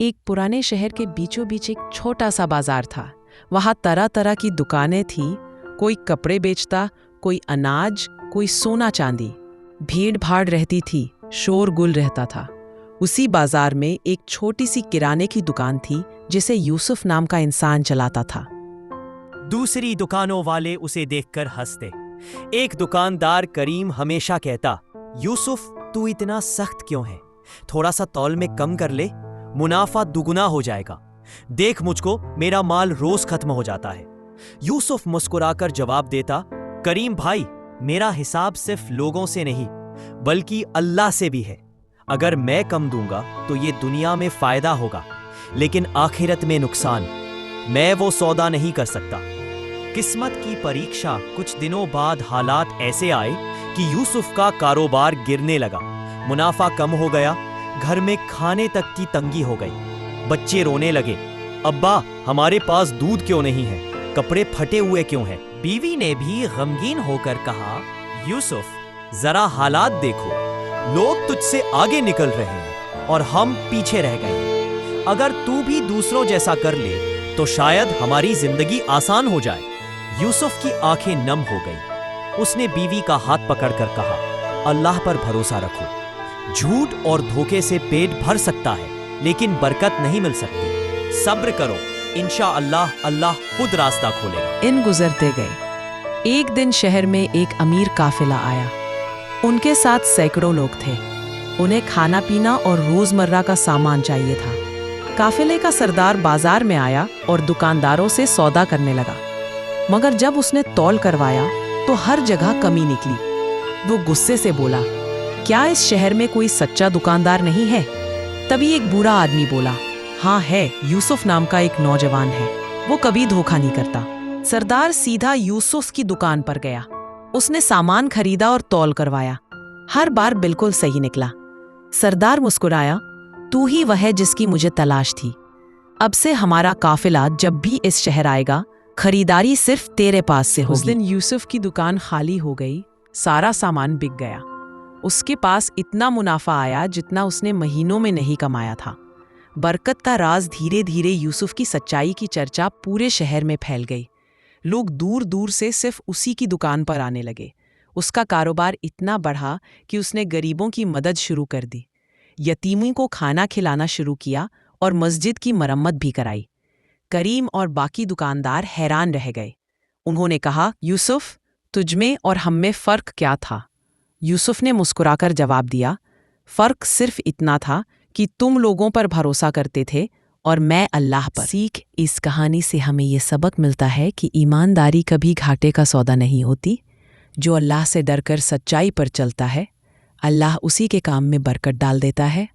ایک पुराने शहर के बीचों बीच एक छोटा सा बाजार था। वहाँ तरह तरह की दुकानें थीं, कोई कपड़े बेचता, कोई अनाज, कोई सोना चांदी। भीड़ भाड़ रहती थी, शोरगुल रहता था। उसी बाजार में एक छोटी सी किराने की दुकान थी जिसे यूसुफ नाम का इंसान चलाता था। दूसरी दुकानों वाले उसे देखकर हंसते। एक दुकानदार करीम हमेशा कहता, यूसुफ तू इतना सख्त क्यों है? थोड़ा सा तौल में कम कर ले, मुनाफा दुगुना हो जाएगा। देख मुझको, मेरा माल रोज खत्म हो जाता है। यूसुफ मुस्कुराकर जवाब देता, करीम भाई, मेरा हिसाब सिर्फ लोगों से नहीं बल्कि अल्लाह से भी है। अगर मैं कम दूंगा तो ये दुनिया में फायदा होगा, लेकिन आखिरत में नुकसान। मैं वो सौदा नहीं कर सकता। किस्मत की परीक्षा। कुछ दिनों बाद हालात ऐसे आए कि यूसुफ का कारोबार गिरने लगा। मुनाफा कम हो गया, घर में खाने तक की तंगी हो गई। बच्चे रोने लगे, अब्बा हमारे पास दूध क्यों नहीं है? कपड़े फटे हुए क्यों हैं? बीवी ने भी गमगीन होकर कहा, यूसुफ जरा हालात देखो, लोग तुझसे आगे निकल रहे हैं और हम पीछे रह गए हैं। अगर तू भी दूसरों जैसा कर ले तो शायद हमारी जिंदगी आसान हो जाए। यूसुफ की आंखें नम हो गई। उसने बीवी का हाथ पकड़कर कहा, अल्लाह पर भरोसा रखो। झूठ और धोखे से पेट भर सकता है, लेकिन बरकत नहीं मिल सकती। सब्र करो, इंशाअल्लाह अल्लाह खुद रास्ता खोलेगा। दिन गुजरते गए। एक दिन शहर में एक अमीर काफिला आया। उनके साथ सैकड़ों लोग थे। उन्हें खाना पीना और रोजमर्रा का सामान चाहिए था। काफिले का सरदार बाजार में आया और दुकानदारों से सौदा करने लगा, मगर जब उसने तौल करवाया तो हर जगह कमी निकली। वो गुस्से से बोला, क्या इस शहर में कोई सच्चा दुकानदार नहीं है? तभी एक बूढ़ा आदमी बोला, हाँ है, यूसुफ नाम का एक नौजवान है, वो कभी धोखा नहीं करता। सरदार सीधा यूसुफ की दुकान पर गया। उसने सामान खरीदा और तौल करवाया। हर बार बिल्कुल सही निकला। सरदार मुस्कुराया, तू ही वह है जिसकी मुझे तलाश थी। अब से हमारा काफिला जब भी इस शहर आएगा, खरीदारी सिर्फ तेरे पास से होगी। उस दिन यूसुफ की दुकान खाली हो गई, सारा सामान बिक गया। उसके पास इतना मुनाफा आया जितना उसने महीनों में नहीं कमाया था। बरकत का राज धीरे धीरे यूसुफ की सच्चाई की चर्चा पूरे शहर में फैल गई। लोग दूर दूर से सिर्फ उसी की दुकान पर आने लगे। उसका कारोबार इतना बढ़ा कि उसने गरीबों की मदद शुरू कर दी, यतीमों को खाना खिलाना शुरू किया और मस्जिद की मरम्मत भी कराई। करीम और बाकी दुकानदार हैरान रह गए। उन्होंने कहा, यूसुफ, तुझमें और हम में फ़र्क क्या था? यूसुफ ने मुस्कुराकर जवाब दिया, फ़र्क सिर्फ इतना था कि तुम लोगों पर भरोसा करते थे और मैं अल्लाह पर। सीख, इस कहानी से हमें ये सबक मिलता है कि ईमानदारी कभी घाटे का सौदा नहीं होती। जो अल्लाह से डरकर सच्चाई पर चलता है, अल्लाह उसी के काम में बरकत डाल देता है।